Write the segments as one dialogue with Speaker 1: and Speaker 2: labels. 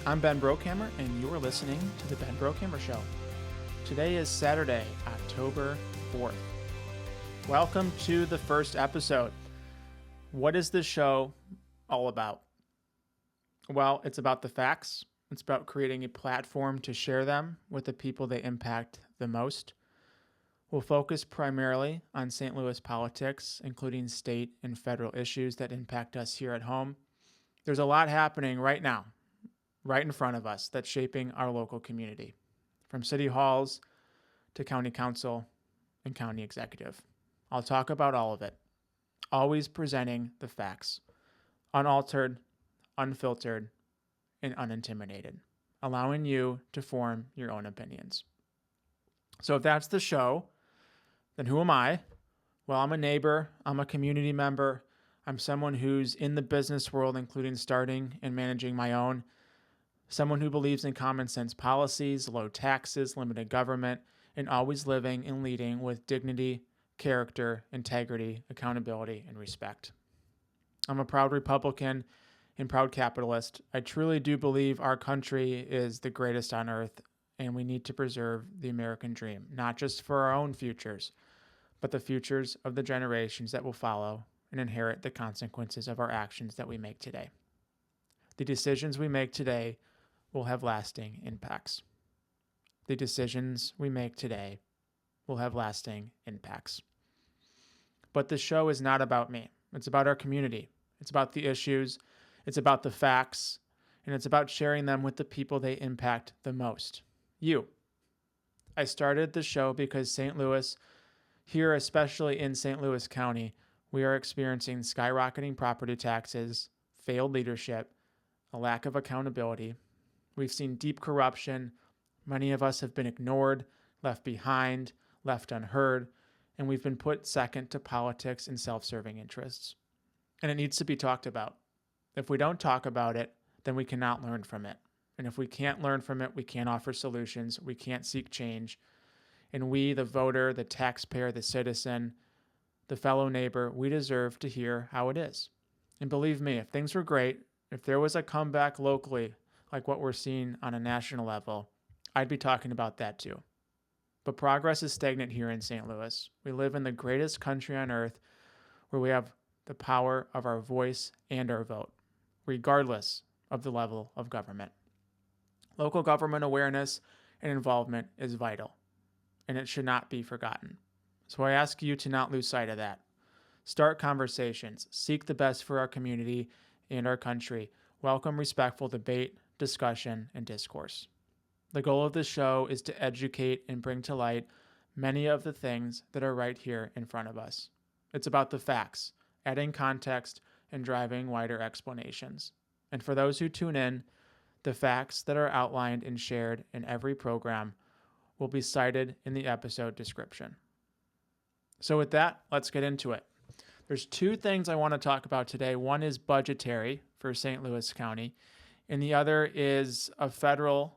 Speaker 1: I'm Ben Brookhammer, and you are listening to The Ben Brookhammer Show. Today is Saturday, October 4th. Welcome to the first episode. What is this show all about? Well, it's about the facts. It's about creating a platform to share them with the people they impact the most. We'll focus primarily on St. Louis politics, including state and federal issues that impact us here at home. There's a lot happening right now, right in front of us, that's shaping our local community, from city halls to county council and county executive. I'll talk about all of it, always presenting the facts, unaltered, unfiltered, and unintimidated, allowing you to form your own opinions. So if that's the show, then who am I? Well, I'm a neighbor, I'm a community member, I'm someone who's in the business world, including starting and managing my own, someone who believes in common sense policies, low taxes, limited government, and always living and leading with dignity, character, integrity, accountability, and respect. I'm a proud Republican and proud capitalist. I truly do believe our country is the greatest on earth, and we need to preserve the American dream, not just for our own futures, but the futures of the generations that will follow and inherit the consequences of our actions that we make today. The decisions we make today will have lasting impacts. The decisions we make today will have lasting impacts. But the show is not about me. It's about our community. It's about the issues. It's about the facts. And it's about sharing them with the people they impact the most. You. I started the show because St. Louis, here especially in St. Louis County, we are experiencing skyrocketing property taxes, failed leadership, a lack of accountability. We've seen deep corruption. Many of us have been ignored, left behind, left unheard, and we've been put second to politics and self-serving interests. And it needs to be talked about. If we don't talk about it, then we cannot learn from it. And if we can't learn from it, we can't offer solutions, we can't seek change. And we, the voter, the taxpayer, the citizen, the fellow neighbor, we deserve to hear how it is. And believe me, if things were great, if there was a comeback locally, like what we're seeing on a national level, I'd be talking about that too. But progress is stagnant here in St. Louis. We live in the greatest country on earth where we have the power of our voice and our vote, regardless of the level of government. Local government awareness and involvement is vital, and it should not be forgotten. So I ask you to not lose sight of that. Start conversations, seek the best for our community and our country, welcome respectful debate, discussion, and discourse. The goal of this show is to educate and bring to light many of the things that are right here in front of us. It's about the facts, adding context, and driving wider explanations. And for those who tune in, the facts that are outlined and shared in every program will be cited in the episode description. So with that, let's get into it. There's two things I want to talk about today. One is budgetary for St. Louis County, and the other is a federal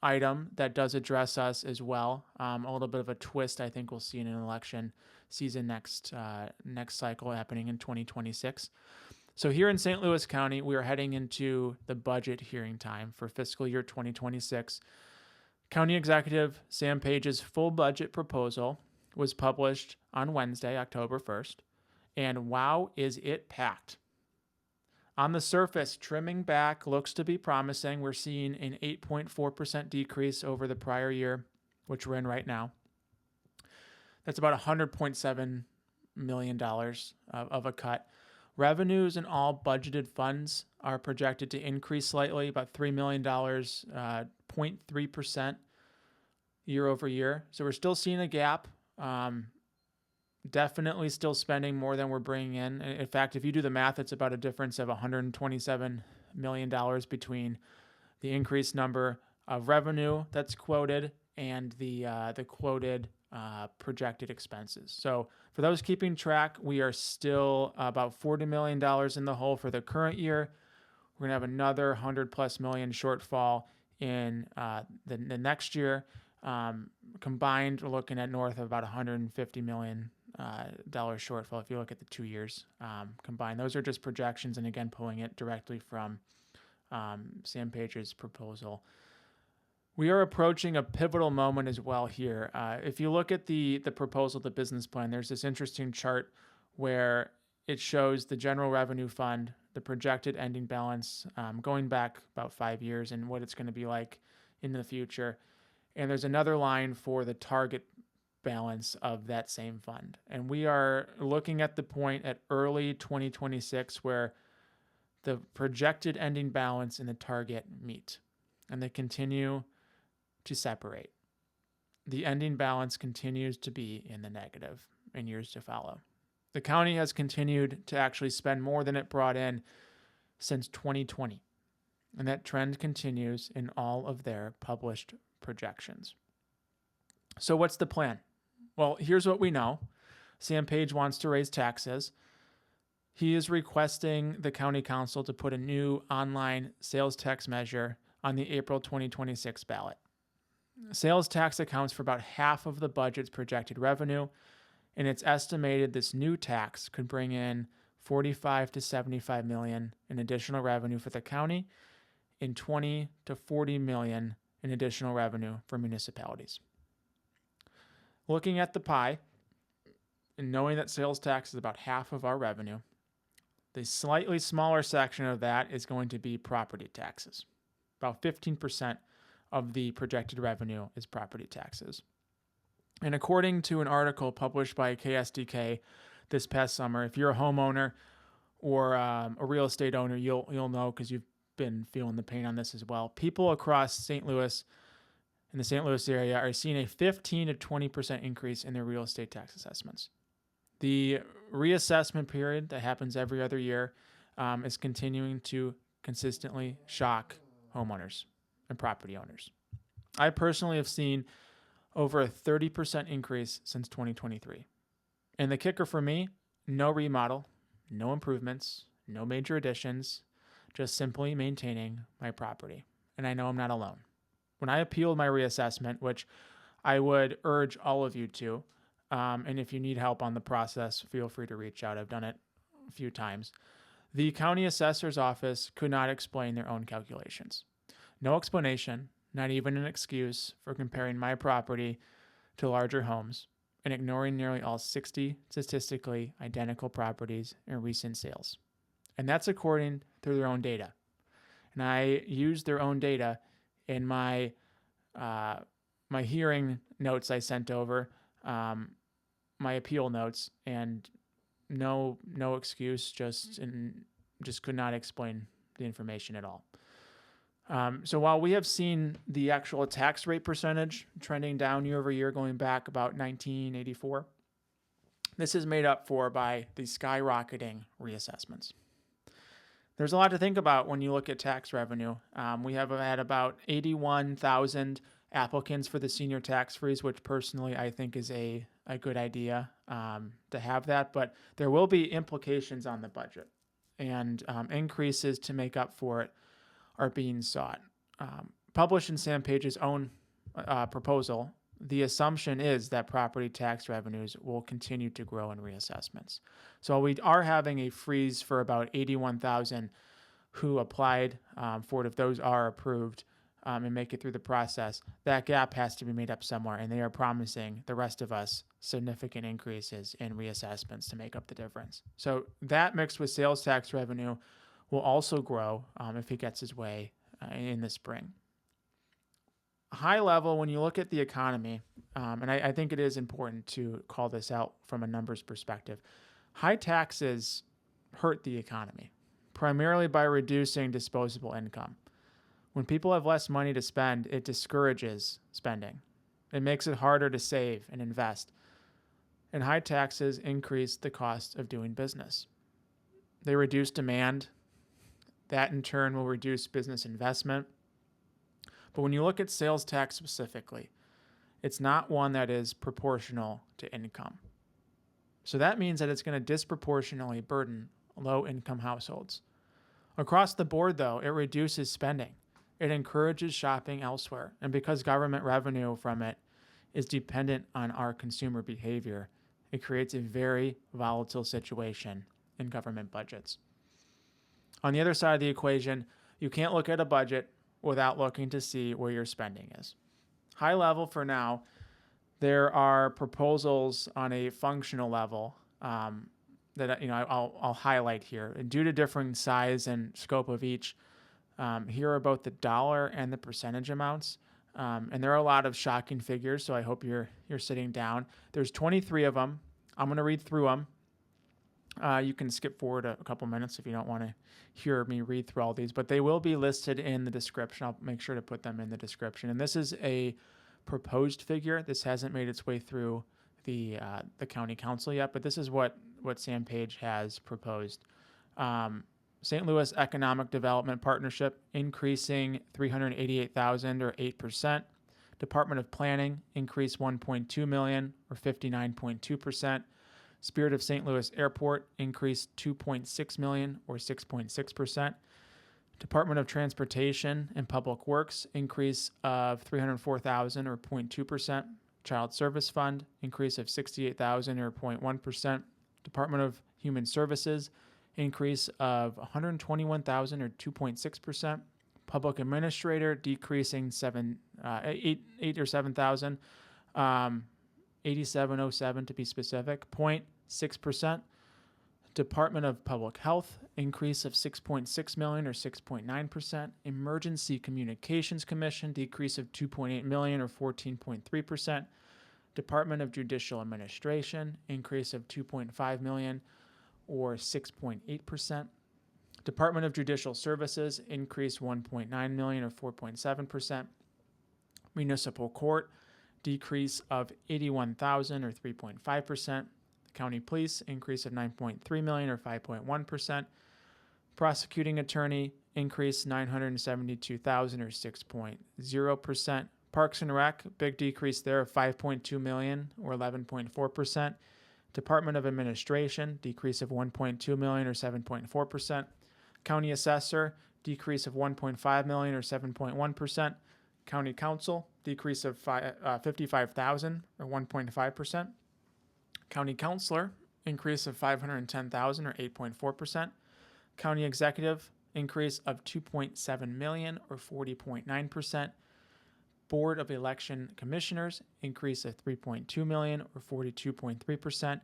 Speaker 1: item that does address us as well. A little bit of a twist I think we'll see in an election season next cycle happening in 2026. So here in St. Louis County, we are heading into the budget hearing time for fiscal year 2026. County Executive Sam Page's full budget proposal was published on Wednesday, October 1st, and wow, is it packed. On the surface, trimming back looks to be promising. We're seeing an 8.4% decrease over the prior year, which we're in right now. That's about $100.7 million of a cut. Revenues in all budgeted funds are projected to increase slightly, about $3 million, 0.3% year over year. So we're still seeing a gap. Definitely still spending more than we're bringing in. In fact, if you do the math, it's about a difference of $127 million between the increased number of revenue that's quoted and the quoted projected expenses. So for those keeping track, we are still about $40 million in the hole for the current year. We're going to have another $100+ million shortfall in the next year. Combined, we're looking at north of about $150 million shortfall if you look at the 2 years combined. Those are just projections, and again, pulling it directly from Sam Page's proposal. We are approaching a pivotal moment as well here. If you look at the proposal, the business plan, there's this interesting chart where it shows the general revenue fund, the projected ending balance going back about 5 years and what it's going to be like in the future. And there's another line for the target balance of that same fund. And we are looking at the point at early 2026 where the projected ending balance and the target meet, and they continue to separate. The ending balance continues to be in the negative in years to follow. The county has continued to actually spend more than it brought in since 2020, and that trend continues in all of their published projections. So what's the plan? Well, here's what we know. Sam Page wants to raise taxes. He is requesting the county council to put a new online sales tax measure on the April 2026 ballot. Sales tax accounts for about half of the budget's projected revenue, and it's estimated this new tax could bring in $45 to $75 million in additional revenue for the county and $20 to $40 million in additional revenue for municipalities. Looking at the pie and knowing that sales tax is about half of our revenue, the slightly smaller section of that is going to be property taxes. About 15% of the projected revenue is property taxes. And according to an article published by KSDK this past summer, if you're a homeowner or a real estate owner, you'll know because you've been feeling the pain on this as well. People across St. Louis, in the St. Louis area, are seeing a 15 to 20% increase in their real estate tax assessments. The reassessment period that happens every other year is continuing to consistently shock homeowners and property owners. I personally have seen over a 30% increase since 2023. And the kicker for me, no remodel, no improvements, no major additions, just simply maintaining my property. And I know I'm not alone. When I appealed my reassessment, which I would urge all of you to, and if you need help on the process, feel free to reach out. I've done it a few times. The county assessor's office could not explain their own calculations. No explanation, not even an excuse for comparing my property to larger homes and ignoring nearly all 60 statistically identical properties in recent sales. And that's according to their own data. And I used their own data in my hearing notes I sent over, my appeal notes, and no excuse, just could not explain the information at all. So while we have seen the actual tax rate percentage trending down year over year, going back about 1984, this is made up for by the skyrocketing reassessments. There's a lot to think about when you look at tax revenue. We have had about 81,000 applicants for the senior tax freeze, which personally I think is a good idea to have that, but there will be implications on the budget, and increases to make up for it are being sought. Published in Sam Page's own proposal, the assumption is that property tax revenues will continue to grow in reassessments. So we are having a freeze for about 81,000 who applied for it. If those are approved and make it through the process, that gap has to be made up somewhere, and they are promising the rest of us significant increases in reassessments to make up the difference. So that mixed with sales tax revenue will also grow if he gets his way in the spring. High level, when you look at the economy, and I think it is important to call this out from a numbers perspective, high taxes hurt the economy, primarily by reducing disposable income. When people have less money to spend, it discourages spending. It makes it harder to save and invest. And high taxes increase the cost of doing business. They reduce demand. That in turn will reduce business investment. But when you look at sales tax specifically, it's not one that is proportional to income. So that means that it's going to disproportionately burden low-income households. Across the board, though, it reduces spending. It encourages shopping elsewhere. And because government revenue from it is dependent on our consumer behavior, it creates a very volatile situation in government budgets. On the other side of the equation, You can't look at a budget without looking to see where your spending is. High level for now, there are proposals on a functional level that I'll highlight here. And due to differing size and scope of each, here are both the dollar and the percentage amounts. And there are a lot of shocking figures, so I hope you're sitting down. There's 23 of them. I'm going to read through them. You can skip forward a couple minutes if you don't want to hear me read through all these, but they will be listed in the description. I'll make sure to put them in the description. And this is a proposed figure. This hasn't made its way through the county council yet, but this is what Sam Page has proposed. St. Louis Economic Development Partnership increasing $388,000 or 8%. Department of Planning increased $1.2 million or 59.2%. Spirit of St. Louis Airport increased $2.6 million or 6.6%. Department of Transportation and Public Works increase of $304,000 or 0.2%. Child Service Fund increase of $68,000 or 0.1%. Department of Human Services increase of $121,000 or 2.6%. Public Administrator decreasing $8,000 or $7,000, 8707 to be specific, 0.6%. Department of Public Health increase of $6.6 million or 6.9%. Emergency Communications Commission decrease of $2.8 million or 14.3%. Department of Judicial Administration increase of $2.5 million or 6.8%. Department of Judicial Services increase $1.9 million or 4.7%. Municipal Court decrease of $81,000 or 3.5%. County Police increase of $9.3 million or 5.1%. Prosecuting Attorney increase $972,000 or 6.0%. Parks and Rec, big decrease there of $5.2 million or 11.4%. Department of Administration, decrease of $1.2 million or 7.4%. County Assessor, decrease of $1.5 million or 7.1%. County Council, decrease of $55,000 or 1.5%. County Councilor, increase of $510,000 or 8.4%. County Executive, increase of $2.7 million or 40.9%. Board of Election Commissioners, increase of $3.2 million or 42.3%.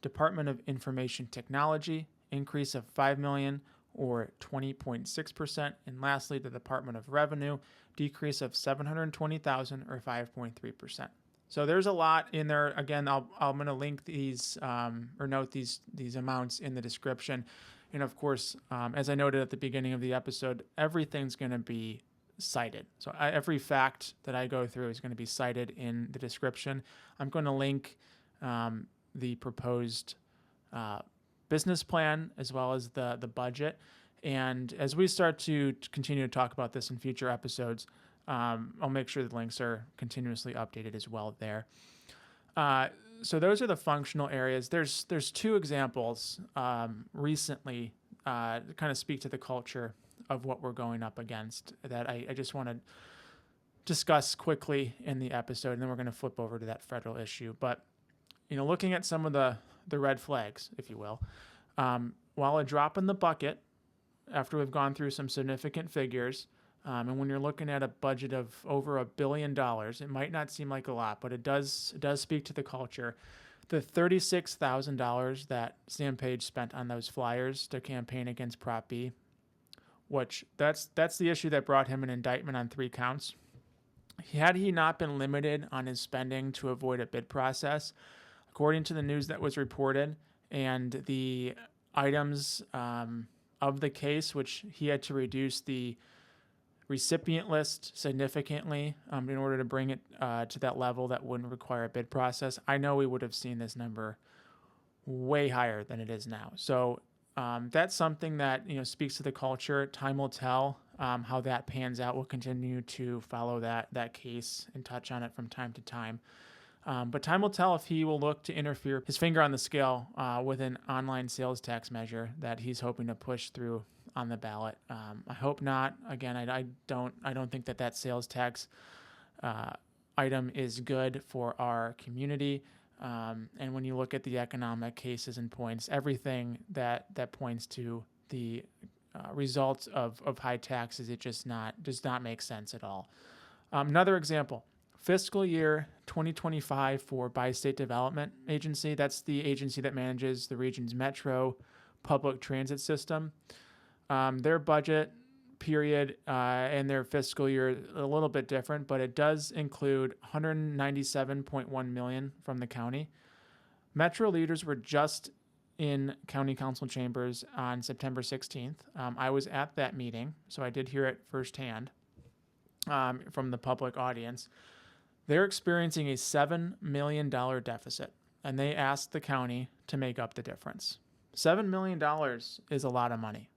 Speaker 1: Department of Information Technology, increase of $5 million or 20.6%. And lastly, the Department of Revenue, decrease of $720,000 or 5.3%. So there's a lot in there. Again, I'm going to link these or note these amounts in the description. And of course, as I noted at the beginning of the episode, everything's going to be cited. So every fact that I go through is going to be cited in the description. I'm going to link the proposed business plan as well as the budget. And as we start to continue to talk about this in future episodes, I'll make sure the links are continuously updated as well there. So those are the functional areas. There's two examples recently to kind of speak to the culture of what we're going up against that I just want to discuss quickly in the episode, and then we're going to flip over to that federal issue. But, looking at some of the red flags, if you will, while a drop in the bucket after we've gone through some significant figures, and when you're looking at a budget of over $1 billion, it might not seem like a lot, but it does speak to the culture. The $36,000 that Sam Page spent on those flyers to campaign against Prop B, which that's the issue that brought him an indictment on 3 counts. Had he not been limited on his spending to avoid a bid process, according to the news that was reported and the items of the case, which he had to reduce the recipient list significantly in order to bring it to that level that wouldn't require a bid process, I know we would have seen this number way higher than it is now. So that's something that speaks to the culture. Time will tell how that pans out. We'll continue to follow that case and touch on it from time to time. But time will tell if he will look to interfere his finger on the scale with an online sales tax measure that he's hoping to push through on the ballot. I hope not. Again, I don't think that sales tax item is good for our community. And when you look at the economic cases and points, everything that points to the result of high taxes. It does not make sense at all. Another example, fiscal year 2025 for Bi-State Development Agency. That's the agency that manages the region's metro public transit system. Their budget period and their fiscal year a little bit different, but it does include $197.1 million from the county. Metro leaders were just in county council chambers on September 16th. I was at that meeting, so I did hear it firsthand from the public audience. They're experiencing a $7 million deficit, and they asked the county to make up the difference. $7 million is a lot of money,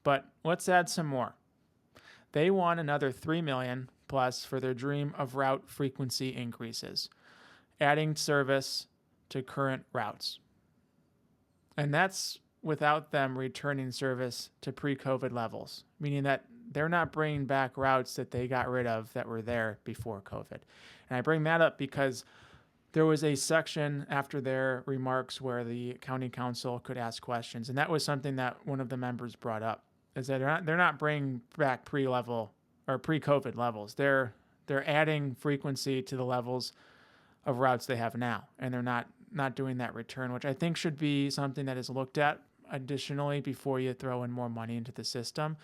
Speaker 1: but let's add some more. They want another $3 million plus for their dream of route frequency increases, adding service to current routes. And that's without them returning service to pre-COVID levels, meaning that they're not bringing back routes that they got rid of that were there before COVID. And I bring that up because there was a section after their remarks where the county council could ask questions. And that was something that one of the members brought up, is that they're not bringing back pre-level or pre-COVID levels. They're adding frequency to the levels of routes they have now. And they're not doing that return, which I think should be something that is looked at additionally before you throw in more money into the system.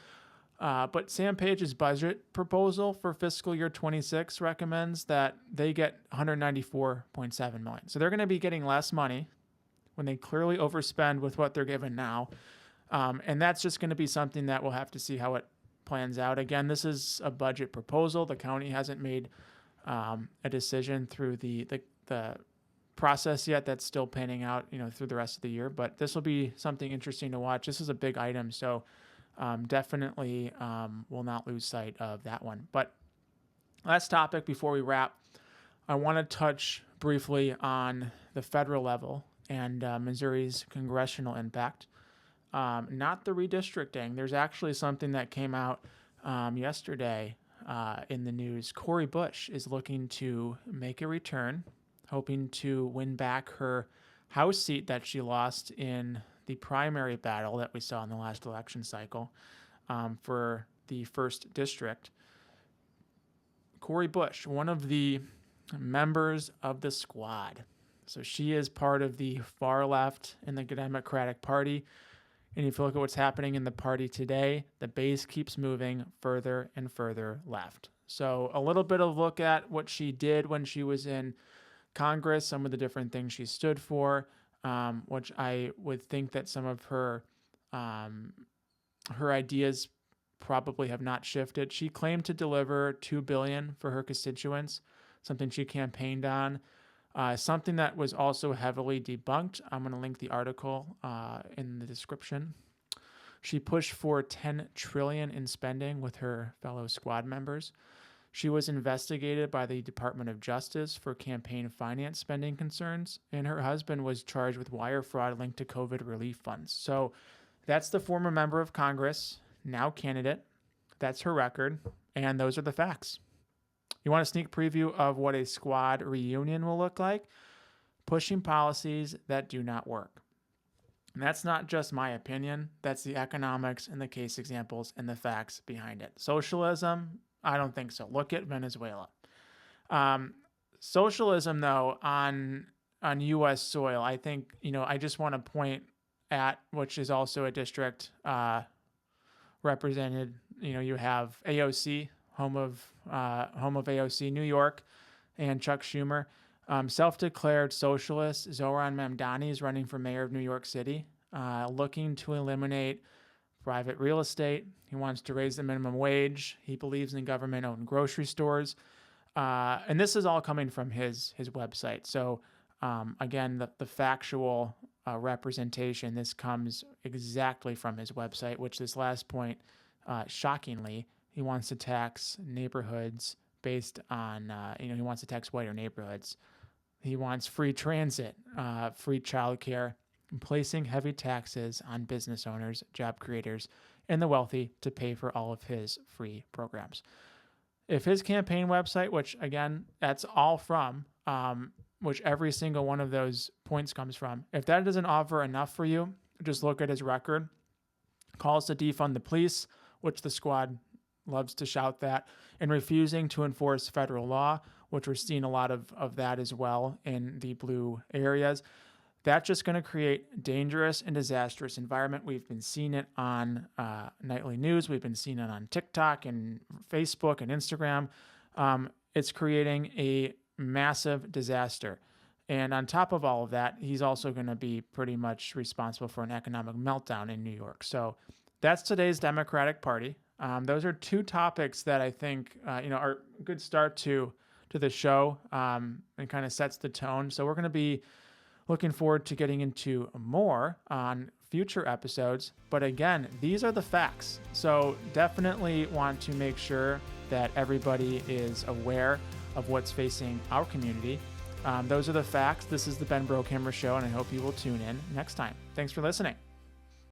Speaker 1: But Sam Page's budget proposal for fiscal year 26 recommends that they get $194.7 million. So they're going to be getting less money when they clearly overspend with what they're given now. And that's just going to be something that we'll have to see how it plans out. Again, this is a budget proposal. The county hasn't made a decision through the process yet. That's still panning out, through the rest of the year. But this will be something interesting to watch. This is a big item, so definitely will not lose sight of that one. But last topic before we wrap, I want to touch briefly on the federal level and Missouri's congressional impact. Not the redistricting. There's actually something that came out yesterday in the news. Cori Bush is looking to make a return, hoping to win back her House seat that she lost in the primary battle that we saw in the last election cycle for the 1st District. Cori Bush, one of the members of the squad. So she is part of the far left in the Democratic Party. And if you look at what's happening in the party today, the base keeps moving further and further left. So a little bit of look at what she did when she was in Congress, some of the different things she stood for, which I would think that some of her ideas probably have not shifted. She claimed to deliver $2 billion for her constituents, something she campaigned on. Something that was also heavily debunked. I'm going to link the article in the description. She pushed for $10 trillion in spending with her fellow squad members. She was investigated by the Department of Justice for campaign finance spending concerns, and her husband was charged with wire fraud linked to COVID relief funds. So that's the former member of Congress, now candidate. That's her record, and those are the facts. You want a sneak preview of what a squad reunion will look like? Pushing policies that do not work. And that's not just my opinion. That's the economics and the case examples and the facts behind it. Socialism? I don't think so. Look at Venezuela. Socialism, though, on U.S. soil, I think, I just want to point at, which is also a district represented, you have AOC, home of AOC, New York, and Chuck Schumer. Self-declared socialist Zoran Mamdani is running for mayor of New York City, looking to eliminate private real estate. He wants to raise the minimum wage. He believes in government-owned grocery stores. And this is all coming from his website. So, again, the factual representation, this comes exactly from his website, which this last point, shockingly, he wants to tax neighborhoods based on, he wants to tax whiter neighborhoods. He wants free transit, free childcare, and placing heavy taxes on business owners, job creators, and the wealthy to pay for all of his free programs. If his campaign website, which again, that's all from, which every single one of those points comes from, if that doesn't offer enough for you, just look at his record. calls to defund the police, which the squad loves to shout that, and refusing to enforce federal law, which we're seeing a lot of that as well in the blue areas. That's just going to create dangerous and disastrous environment. We've been seeing it on nightly news. We've been seeing it on TikTok and Facebook and Instagram. It's creating a massive disaster. And on top of all of that, he's also going to be pretty much responsible for an economic meltdown in New York. So that's today's Democratic Party. Those are two topics that I think are a good start to the show and kind of sets the tone. So we're going to be looking forward to getting into more on future episodes. But again, these are the facts. So definitely want to make sure that everybody is aware of what's facing our community. Those are the facts. This is the Ben Brokammer Show, and I hope you will tune in next time. Thanks for listening.